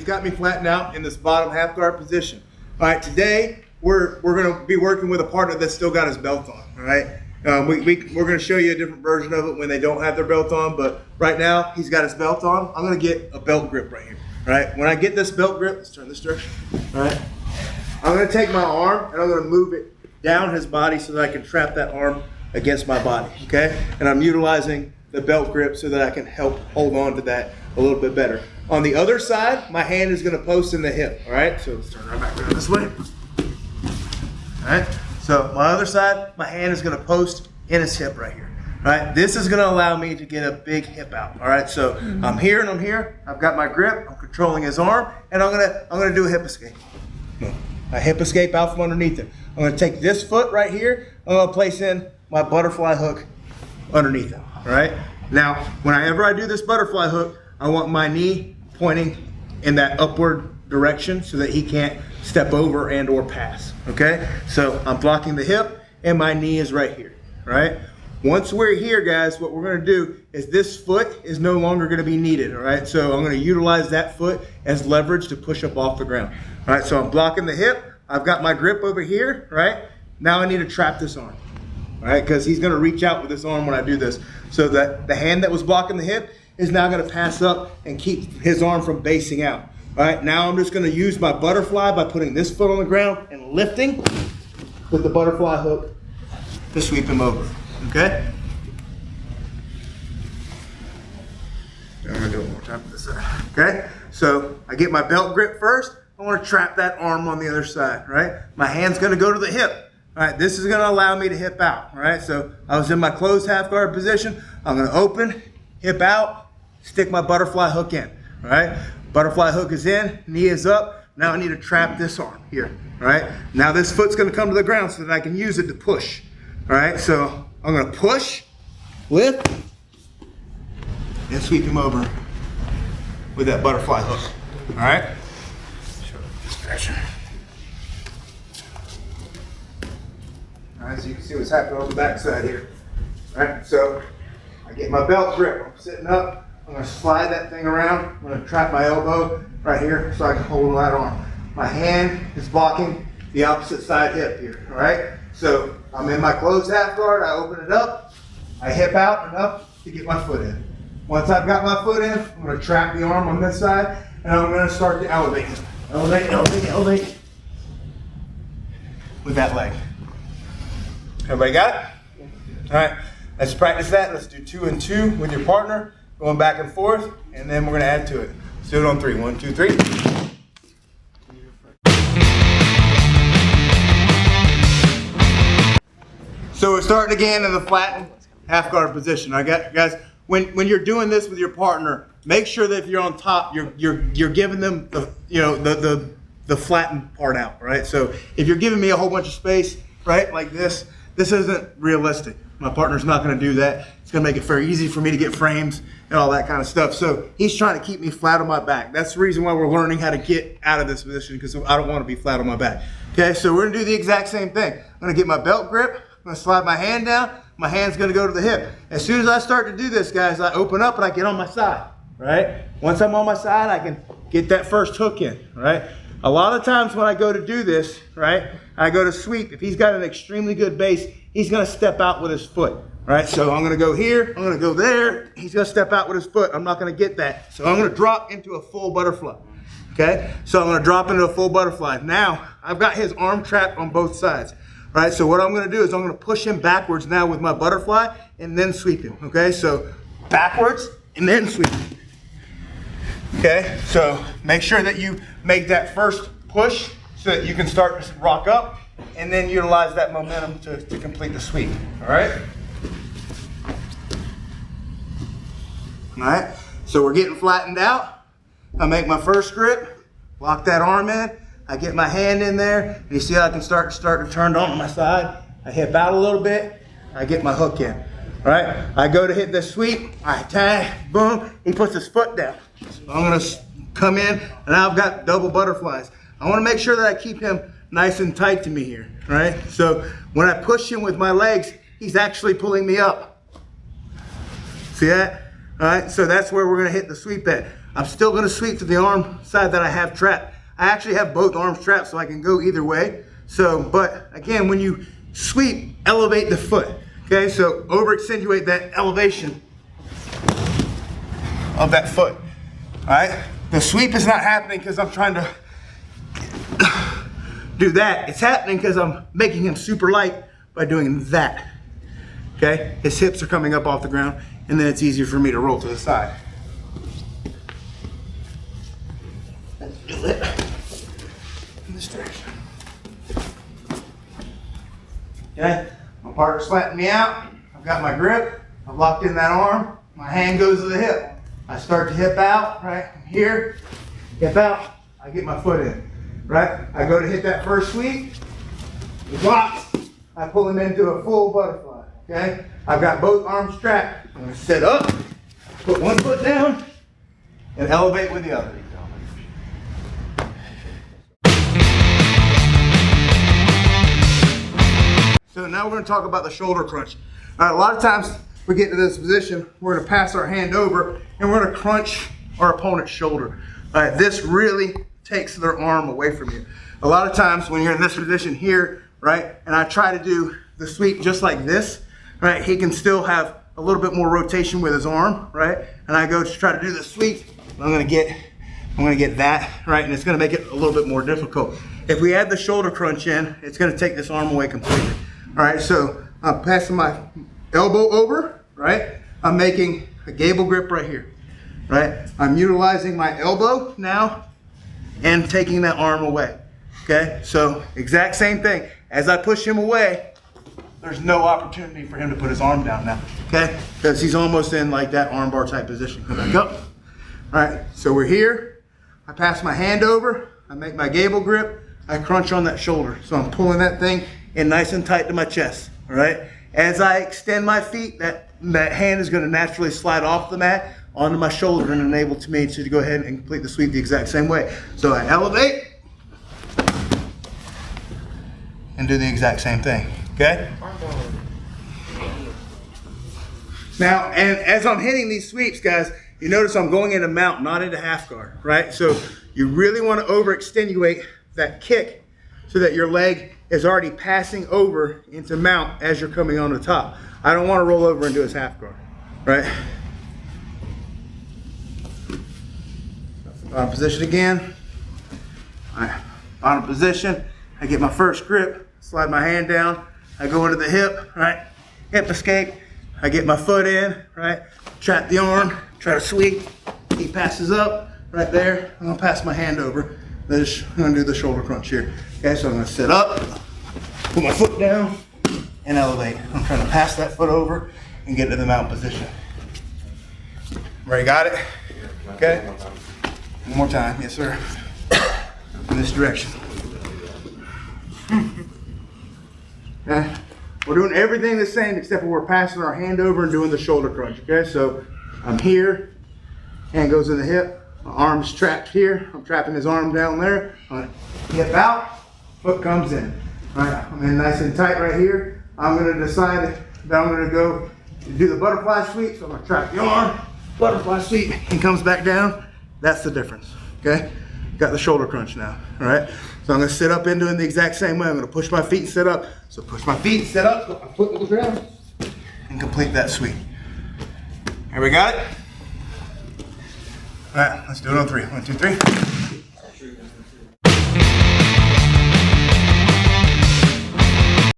he's got me flattened out in this bottom half guard position. All right, today we're going to be working with a partner that's still got his belt on. All right, we're going to show you a different version of it when they don't have their belt on, but right now he's got his belt on. I'm going to get a belt grip right here. All right, when I get this belt grip, let's turn this direction. All right, I'm going to take my arm and I'm going to move it down his body so that I can trap that arm against my body. Okay, and I'm utilizing the belt grip so that I can help hold on to that a little bit better. On the other side, my hand is going to post in the hip. All right, so let's turn our back around this way. All right, so my other side, my hand is going to post in his hip right here. All right, this is going to allow me to get a big hip out. All right, so I'm here and I'm here. I've got my grip. I'm controlling his arm, and I'm gonna do a hip escape. A hip escape out from underneath it. I'm going to take this foot right here. I'm going to place in my butterfly hook underneath it. All right. Now, whenever I do this butterfly hook, I want my knee pointing in that upward direction so that he can't step over and or pass. Okay. So I'm blocking the hip and my knee is right here. All right. Once we're here, guys, what we're going to do is this foot is no longer going to be needed. All right. So I'm going to utilize that foot as leverage to push up off the ground. All right. So I'm blocking the hip. I've got my grip over here. Right. Now I need to trap this arm. All right, because he's going to reach out with this arm when I do this. So that the hand that was blocking the hip is now going to pass up and keep his arm from basing out. All right, now I'm just going to use my butterfly by putting this foot on the ground and lifting with the butterfly hook to sweep him over. Okay? I'm going to do it one more time with this side. Okay? So I get my belt grip first. I want to trap that arm on the other side. Right? My hand's going to go to the hip. All right, this is going to allow me to hip out. All right, so I was in my closed half guard position. I'm going to open, hip out, stick my butterfly hook in. All right, butterfly hook is in, knee is up. Now I need to trap this arm here. All right, now this foot's going to come to the ground so that I can use it to push. All right, so I'm going to push, lift, and sweep him over with that butterfly hook. All right, show this direction. All right, so you can see what's happening on the back side here. All right, so I get my belt grip. I'm sitting up. I'm going to slide that thing around. I'm going to trap my elbow right here so I can hold that arm. My hand is blocking the opposite side hip here. All right, so I'm in my closed half guard. I open it up. I hip out enough to get my foot in. Once I've got my foot in, I'm going to trap the arm on this side, and I'm going to start to elevate him. Elevate, elevate, elevate with that leg. Everybody got it? All right, let's practice that. Let's do 2 and 2 with your partner, going back and forth, and then we're going to add to it. Let's do it on 3. 1, 2, 3. So we're starting again in the flattened half guard position. All right, guys, when you're doing this with your partner, make sure that if you're on top, you're giving them the flattened part out, right? So if you're giving me a whole bunch of space, right, like this isn't realistic. My partner's not going to do that. It's going to make it very easy for me to get frames and all that kind of stuff. So he's trying to keep me flat on my back. That's the reason why we're learning how to get out of this position, because I don't want to be flat on my back. Okay, so we're going to do the exact same thing. I'm going to get my belt grip. I'm going to slide my hand down. My hand's going to go to the hip. As soon as I start to do this, guys, I open up and I get on my side, right? Once I'm on my side, I can get that first hook in, right? A lot of times when I go to do this, right, I go to sweep. If he's got an extremely good base, he's going to step out with his foot, right? So I'm going to go here, I'm going to go there. He's going to step out with his foot. I'm not going to get that. So I'm going to drop into a full butterfly, okay? So I'm going to drop into a full butterfly. Now, I've got his arm trapped on both sides, right? So what I'm going to do is I'm going to push him backwards now with my butterfly and then sweep him, okay? So backwards and then sweep him. Okay, so make sure that you make that first push so that you can start to rock up and then utilize that momentum to complete the sweep. All right? All right, so we're getting flattened out. I make my first grip, lock that arm in. I get my hand in there, and you see how I can start to turn on my side. I hip out a little bit. I get my hook in. All right, I go to hit the sweep. I tag, boom. He puts his foot down. So I'm gonna come in, and now I've got double butterflies. I wanna make sure that I keep him nice and tight to me here, right? So when I push him with my legs, he's actually pulling me up. See that? All right, so that's where we're gonna hit the sweep at. I'm still gonna sweep to the arm side that I have trapped. I actually have both arms trapped so I can go either way. So, but again, when you sweep, elevate the foot. Okay, so over accentuate that elevation of that foot. All right, the sweep is not happening because I'm trying to do that. It's happening because I'm making him super light by doing that. Okay, his hips are coming up off the ground, and then it's easier for me to roll to the side. Let's do it in this direction. Okay, my partner's flattened me out. I've got my grip. I've locked in that arm. My hand goes to the hip. I start to hip out, right? Here, hip out. I get my foot in, right? I go to hit that first sweep. He blocks. I pull him into a full butterfly, okay? I've got both arms strapped. I'm gonna sit up, put one foot down, and elevate with the other. So now we're going to talk about the shoulder crunch. All right, a lot of times we get to this position, we're going to pass our hand over and we're going to crunch our opponent's shoulder. All right, this really takes their arm away from you. A lot of times when you're in this position here, right, and I try to do the sweep just like this, right, he can still have a little bit more rotation with his arm, right, and I go to try to do the sweep, I'm going to get that, right, and it's going to make it a little bit more difficult. If we add the shoulder crunch in, it's going to take this arm away completely. All right, so I'm passing my elbow over, right? I'm making a gable grip right here, right? I'm utilizing my elbow now and taking that arm away, okay? So exact same thing. As I push him away, there's no opportunity for him to put his arm down now, okay? Because he's almost in like that arm bar type position. Come back up. All right, so we're here. I pass my hand over. I make my gable grip. I crunch on that shoulder. So I'm pulling that thing in nice and tight to my chest, all right? As I extend my feet, that hand is gonna naturally slide off the mat onto my shoulder and enable me to go ahead and complete the sweep the exact same way. So I elevate and do the exact same thing, okay? Now, and as I'm hitting these sweeps, guys, you notice I'm going into mount, not into half guard, right? So you really wanna over extenuate that kick so that your leg is already passing over into mount as you're coming on the top. I don't want to roll over into his half guard, right? Bottom position again. All right, bottom position. I get my first grip, slide my hand down. I go into the hip, right? Hip escape. I get my foot in, right? Trap the arm, try to sweep. He passes up right there. I'm gonna pass my hand over. I'm gonna do the shoulder crunch here. Okay, so I'm gonna sit up, put my foot down, and elevate. I'm trying to pass that foot over and get to the mount position. Ready, got it? Okay. One more time, yes sir. In this direction. Okay. We're doing everything the same except for we're passing our hand over and doing the shoulder crunch. Okay, so I'm here, hand goes in the hip. My arm's trapped here. I'm trapping his arm down there. I'm gonna hip out, foot comes in. All right, I'm in nice and tight right here. I'm gonna decide that I'm gonna go do the butterfly sweep. So I'm gonna trap the arm, butterfly sweep, and comes back down. That's the difference, okay? Got the shoulder crunch now, all right? So I'm gonna sit up and doing the exact same way. I'm gonna push my feet and sit up. So push my feet, sit up, put my foot to the ground, and complete that sweep. Here we got it. All right, let's do it on 3. 1, 2, 3.